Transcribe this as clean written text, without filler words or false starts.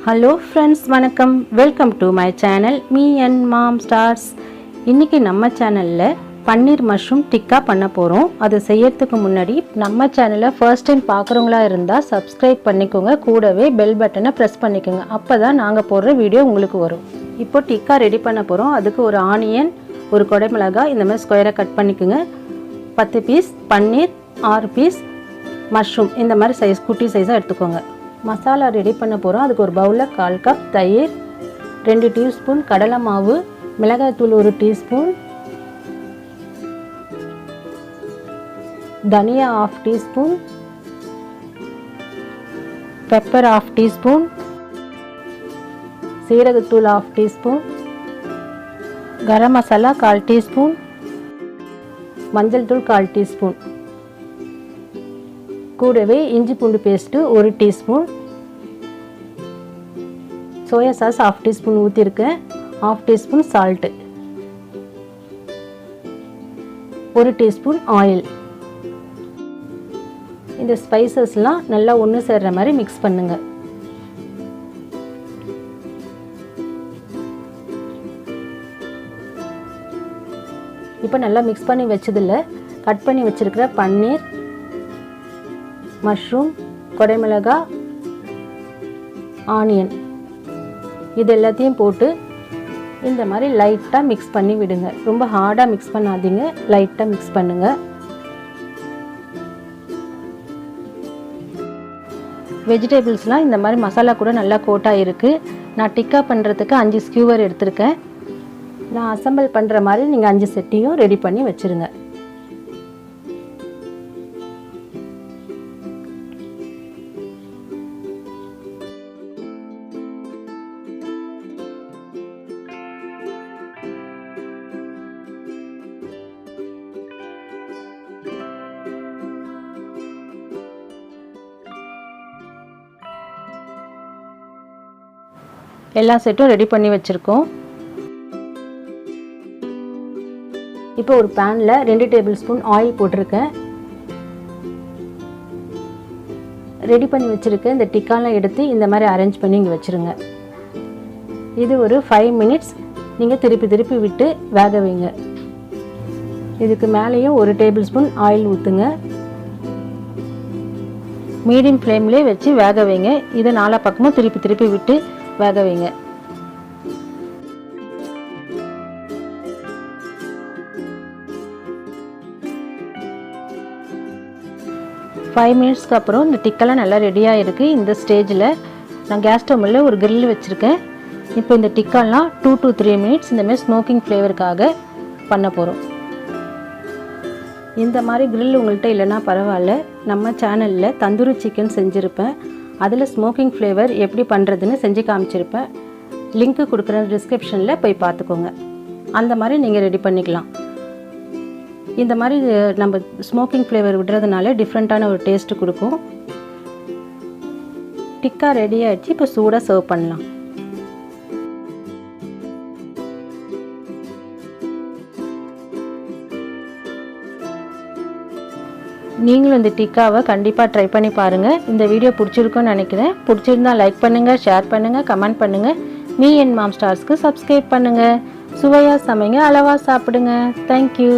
Hello friends, வணக்கம். Welcome to my channel Me&Mom stars. இன்னைக்கு நம்ம சேனல்ல பன்னீர் மஷ்ரூம் டிக்கா பண்ண போறோம். அது செய்யறதுக்கு முன்னாடி நம்ம சேனலை ஃபர்ஸ்ட் டைம் பார்க்குறவங்களா இருந்தா Subscribe பண்ணிக்கோங்க. கூடவே பெல் பட்டனை பிரஸ் பண்ணிக்கோங்க. அப்பதான் நாங்க போடுற வீடியோ உங்களுக்கு வரும். இப்போ டிக்கா ரெடி பண்ண போறோம். அதுக்கு ஒரு ஆனியன், ஒரு கொடை மிளகாய் இந்த மாதிரி ஸ்கொயரா கட் பண்ணிக்கோங்க. 10 பீஸ் பன்னீர், 6 பீஸ் மஷ்ரூம் இந்த மாதிரி சைஸ் குட்டி சைஸா எடுத்துக்கோங்க. மசாலா ரெடி பண்ண போகிறோம். அதுக்கு ஒரு பவுலில் 1/4 கப் தயிர், 2 டீஸ்பூன் கடலை மாவு, மிளகாய்த்தூள் 1 டீஸ்பூன், தனியா 1/2 டீஸ்பூன், பெப்பர் 1/2 டீஸ்பூன், சீரகத்தூள் 1/2 டீஸ்பூன், கரம் மசாலா 1/4 டீஸ்பூன், மஞ்சள் தூள் 1/4 டீஸ்பூன், கூடவே இஞ்சி பூண்டு paste 1 teaspoon, soya sauce 1/2 teaspoon ஊற்றிருக்கேன், 1/2 டீஸ்பூன் சால்ட்டு, 1 டீஸ்பூன் ஆயில். இந்த ஸ்பைசஸ்லாம் நல்லா ஒன்று சேர்ற மாதிரி மிக்ஸ் பண்ணுங்க. இப்போ நல்லா மிக்ஸ் பண்ணி வச்சதில் கட் பண்ணி வச்சிருக்கிற பன்னீர், மஷ்ரூம், கொடை மிளகாய், ஆனியன் இது எல்லாத்தையும் போட்டு இந்த மாதிரி லைட்டாக மிக்ஸ் பண்ணி விடுங்க. ரொம்ப ஹார்டாக மிக்ஸ் பண்ணாதீங்க, லைட்டாக மிக்ஸ் பண்ணுங்க. வெஜிடபிள்ஸ்லாம் இந்த மாதிரி மசாலா கூட நல்லா கோட்டாக இருக்குது. நான் டிக்கா பண்ணுறதுக்கு 5 ஸ்கியூவர் எடுத்திருக்கேன். நான் அசம்பிள் பண்ணுற மாதிரி நீங்கள் 5 செட்டையும் ரெடி பண்ணி வச்சுருங்க. எல்லா செட்டும் ரெடி பண்ணி வச்சுருக்கோம். இப்போ ஒரு பேனில் 2 டேபிள் ஸ்பூன் ஆயில் போட்டிருக்கேன். ரெடி பண்ணி வச்சுருக்கேன். இந்த டிக்காலாம் எடுத்து இந்த மாதிரி அரேஞ்ச் பண்ணி இங்கே வச்சுருங்க. இது ஒரு 5 மினிட்ஸ் நீங்கள் திருப்பி திருப்பி விட்டு வேக வைங்க. இதுக்கு மேலேயும் 1 டேபிள் ஸ்பூன் ஆயில் ஊற்றுங்க. மீடியம் ஃப்ளேம்லேயே வச்சு வேக வைங்க. இதை 4 பக்கமும் திருப்பி திருப்பி விட்டு வேக வைங்க. 5 மினிட்ஸ்க்கு அப்புறம் இந்த டிக்கெல்லாம் நல்லா ரெடியாக இருக்குது. இந்த ஸ்டேஜில் நான் கேஸ் ஸ்டவ்வில் ஒரு கிரில் வச்சுருக்கேன். இப்போ இந்த டிக்காலாம் 2 to 3 மினிட்ஸ் இந்தமாதிரி ஸ்மோக்கிங் ஃப்ளேவருக்காக பண்ண போகிறோம். இந்த மாதிரி கிரில் உங்கள்கிட்ட இல்லைன்னா பரவாயில்ல, நம்ம சேனலில் தந்தூரி சிக்கன் செஞ்சுருப்பேன். அதில் ஸ்மோக்கிங் ஃப்ளேவர் எப்படி பண்ணுறதுன்னு செஞ்சு காமிச்சிருப்பேன். லிங்க்கு கொடுக்குற டிஸ்கிரிப்ஷனில் போய் பார்த்துக்கோங்க. அந்த மாதிரி நீங்கள் ரெடி பண்ணிக்கலாம். இந்த மாதிரி நம்ம ஸ்மோக்கிங் ஃப்ளேவர் விடுறதுனால டிஃப்ரெண்ட்டான ஒரு டேஸ்ட்டு கொடுக்கும். டிக்கா ரெடி ஆகிடுச்சு. இப்போ சூடாக சர்வ் பண்ணலாம். நீங்களும் இந்த டிக்காவை கண்டிப்பாக ட்ரை பண்ணி பாருங்கள். இந்த வீடியோ பிடிச்சிருக்குன்னு நினைக்கிறேன். பிடிச்சிருந்தா லைக் பண்ணுங்கள், ஷேர் பண்ணுங்கள், கமெண்ட் பண்ணுங்கள். Me&Mom ஸ்டார்ஸ்க்கு சப்ஸ்கிரைப் பண்ணுங்கள். சுவையாக சமைங்க, அளவாக சாப்பிடுங்க. தேங்க்யூ.